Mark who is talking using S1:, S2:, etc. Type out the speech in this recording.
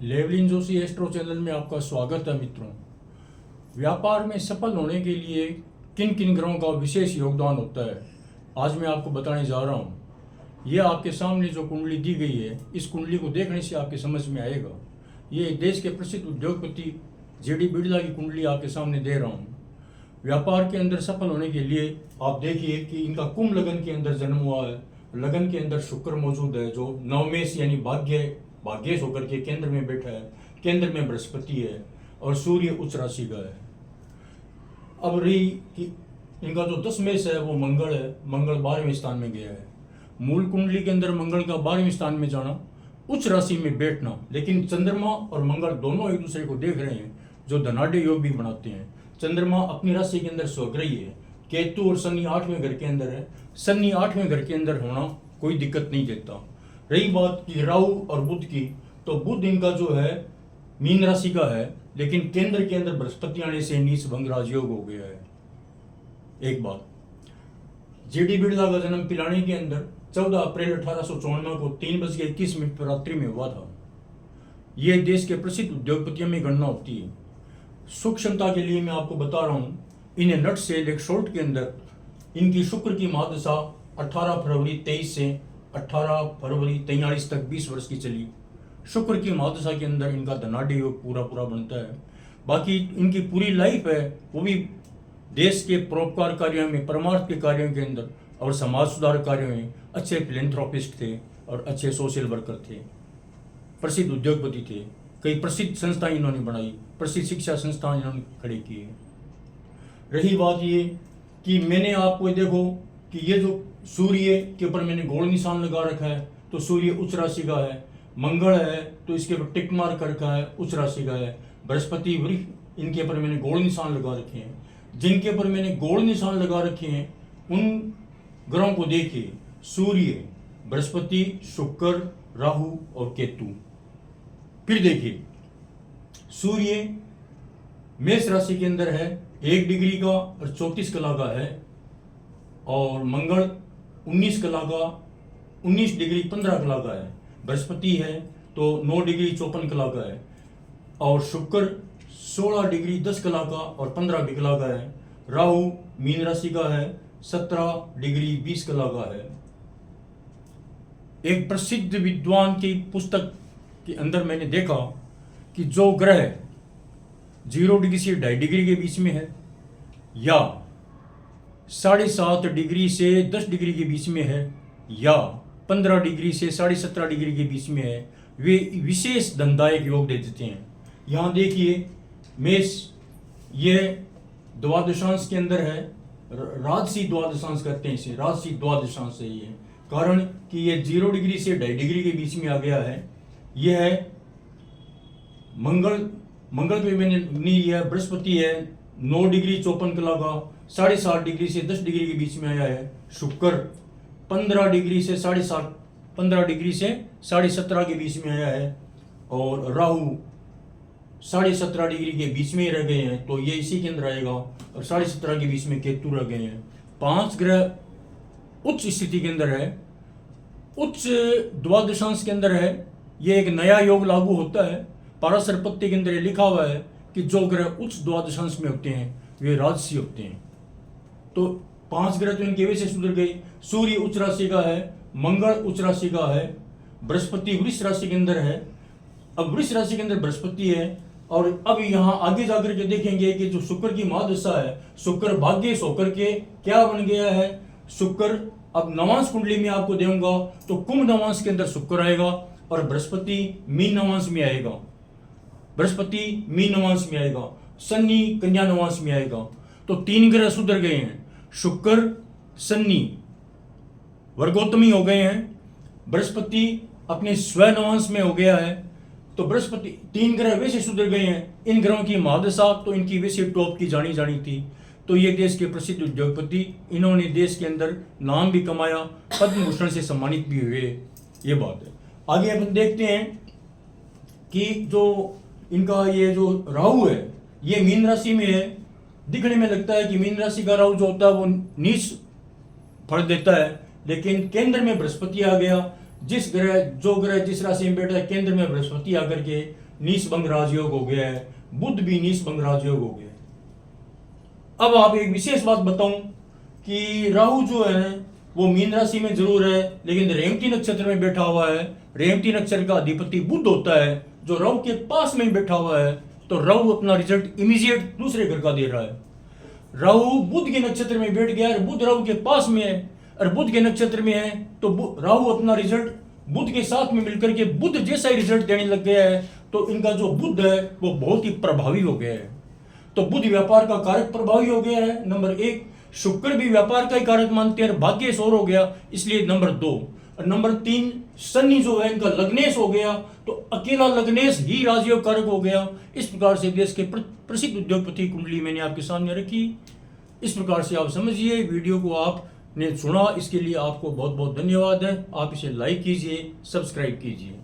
S1: लेवलिन Joshi astro channel में आपका स्वागत है मित्रों। व्यापार में सफल होने के लिए किन किन ग्रहों का विशेष योगदान होता है, आज मैं आपको बताने जा रहा हूँ। यह आपके सामने जो कुंडली दी गई है, इस कुंडली को देखने से आपके समझ में आएगा। ये देश के प्रसिद्ध उद्योगपति जेडी बिरला की कुंडली आपके सामने दे रहा हूँ। व्यापार के अंदर सफल होने के लिए आप देखिए कि इनका कुंभ लगन के अंदर जन्म हुआ है। लगन के अंदर शुक्र मौजूद है जो नवमेश यानी भाग्येश होकर के केंद्र में बैठा है। केंद्र में बृहस्पति है और सूर्य उच्च राशि का है। अब रही कि इनका जो दशमेश है वो मंगल है। मंगल 12वें स्थान में गया है। मूल कुंडली के अंदर मंगल का 12वें स्थान में जाना, उच्च राशि में बैठना, लेकिन चंद्रमा और मंगल दोनों एक दूसरे को देख रहे हैं जो धनाढ़ योग भी बनाते हैं। चंद्रमा अपनी राशि के अंदर स्वग्रही है। केतु और शनि 8वें घर के अंदर है। शनि 8वें घर के अंदर होना कोई दिक्कत नहीं देता। रही बात की राहु और बुध की, तो बुध इनका जो है मीन राशि का है, लेकिन केंद्र के अंदर बृहस्पति आने से नीच भंग राजयोग हो गया है। एक बात, जेडी बिरला का जन्म पिलानी के अंदर 14 अप्रैल 1854 को 3:21 पर रात्रि में हुआ था। यह देश के प्रसिद्ध उद्योगपतियों में गणना होती है। सूक्ष्मता के लिए मैं आपको बता रहा हूँ, इन्हें नट सेल एक शॉर्ट के अंदर इनकी शुक्र की महादशा 18 फरवरी 23 से 18 फरवरी 43 तक 20 वर्ष की चली। शुक्र की महादशा के अंदर इनका धनाढ़ योग पूरा बनता है। बाकी इनकी पूरी लाइफ है वो भी देश के परोपकार कार्यों में, परमार्थ के कार्यों के अंदर और समाज सुधार कार्यों में अच्छे फिलेंथ्रोपिस्ट थे और अच्छे सोशल वर्कर थे। प्रसिद्ध उद्योगपति थे। कई प्रसिद्ध संस्थाएं इन्होंने बनाई, प्रसिद्ध शिक्षा संस्थान इन्होंने खड़े किए। रही बात ये कि मैंने आपको देखो कि ये जो सूर्य के ऊपर मैंने गोल निशान लगा रखा है, तो सूर्य उच्च राशि का है। मंगल है तो इसके ऊपर टिक मार्क कर रखा है, उच्च राशि का है। बृहस्पति वृष, इनके ऊपर मैंने गोल निशान लगा रखे हैं। जिनके ऊपर मैंने गोल निशान लगा रखे हैं उन ग्रहों को देखिए, सूर्य, बृहस्पति, शुक्र, राहु और केतु। फिर देखिए, सूर्य मेष राशि के अंदर है, 1 डिग्री का और 34 कला का है। और मंगल 19 कला का, 19 डिग्री 15 कला का है। बृहस्पति है तो 9 डिग्री 54 कला का है। और शुक्र 16 डिग्री 10 कला का और 15 कला का है। राहु मीन राशि का है, 17 डिग्री 20 कला का है। एक प्रसिद्ध विद्वान की पुस्तक के अंदर मैंने देखा कि जो ग्रह 0 डिग्री से 2.5 डिग्री के बीच में है या 7.5 डिग्री से 10 डिग्री के बीच में है या 15 डिग्री से 17.5 डिग्री के बीच में है, वे विशेष धनदायक योग दे देते हैं। यहाँ देखिए, मेष ये द्वादशांश के अंदर है। राजसी द्वादशांश कहते हैं इसे, राजसी द्वादशांश है ये, कारण कि ये 0 डिग्री से 2.5 डिग्री के बीच में आ गया है। यह है मंगल पे मैंने नहीं लिया। बृहस्पति है 9 डिग्री 54 कला का, 7.5 डिग्री से 10 डिग्री के बीच में आया है। शुक्र 15 डिग्री से 17.5 के बीच में आया है। और राहु 17.5 डिग्री के बीच में ही रह गए हैं, तो ये इसी के अंदर आएगा। और 17.5 के बीच में केतु रह गए हैं। 5 ग्रह उच्च स्थिति के अंदर है, उच्च द्वादशांश के अंदर है। ये एक नया योग लागू होता है। पाराशर पत्ते के अंदर लिखा हुआ है कि जो ग्रह उच्च द्वादशांश में होते हैं वे राजसी होते हैं। तो 5 ग्रह तो इनके वजह से सुधर गए। सूर्य उच्च राशि का है, मंगल उच्च राशि का है, बृहस्पति वृष राशि के अंदर है। अब वृष राशि के अंदर बृहस्पति है। और अब यहाँ आगे जाकर के देखेंगे कि जो शुक्र की महादशा है, शुक्र भाग्येश होकर के क्या बन गया है। शुक्र अब नवांश कुंडली में आपको देऊंगा तो कुंभ नवांश के अंदर शुक्र आएगा और बृहस्पति मीन नवांश में आएगा। बृहस्पति मीन नवांश में आएगा, शनि कन्या नवांश में आएगा। तो 3 ग्रह सुधर गए हैं। शुक्र शनि वर्गोत्तमी हो गए हैं। बृहस्पति अपने स्व नवांश में हो गया है। तो बृहस्पति 3 ग्रह वैसे सुधर गए हैं। इन ग्रहों की महादशा तो इनकी वैसे टॉप की जानी थी। तो ये देश के प्रसिद्ध उद्योगपति, इन्होंने देश के अंदर नाम भी कमाया, पद्म भूषण से सम्मानित भी हुए। ये बात है। आगे अपन देखते हैं कि जो इनका ये जो राहु है ये मीन राशि में है। दिखने में लगता है कि मीन राशि का राहु जो होता है वो नीच फल देता है, लेकिन केंद्र में बृहस्पति आ गया। जो ग्रह जिस राशि में बैठा है, केंद्र में बृहस्पति आकर के नीचभंग राजयोग हो गया है, बुध भी नीचभंग राजयोग हो गया है। अब आप एक विशेष बात बताऊं कि राहु जो है वो मीन राशि में जरूर है, लेकिन रेवती नक्षत्र में बैठा हुआ है। रेवती नक्षत्र का अधिपति बुध होता है, जो राहु के पास में बैठा हुआ है, तो राहु अपना रिजल्ट इमीडिएट दूसरे घर का दे रहा है। राहु बुध के नक्षत्र में बैठ गया और बुध राहु के पास में है, और बुध के नक्षत्र में है तो राहु अपना रिजल्ट बुध के साथ में मिलकर के बुध जैसा ही रिजल्ट देने लग गया है। तो इनका जो बुध है वो बहुत ही प्रभावी हो गया है। तो बुध व्यापार का कारक प्रभावी हो गया है, नंबर 1। शुक्र भी व्यापार का ही कारक मानते हैं, भाग्येश और हो गया, इसलिए नंबर 2। और नंबर 3 शनि जो है इनका लग्नेश हो गया, तो अकेला लग्नेश ही राजयोग कारक हो गया। इस प्रकार से देश के प्रसिद्ध उद्योगपति कुंडली मैंने आपके सामने रखी। इस प्रकार से आप समझिए। वीडियो को आपने सुना, इसके लिए आपको बहुत बहुत धन्यवाद है। आप इसे लाइक कीजिए, सब्सक्राइब कीजिए।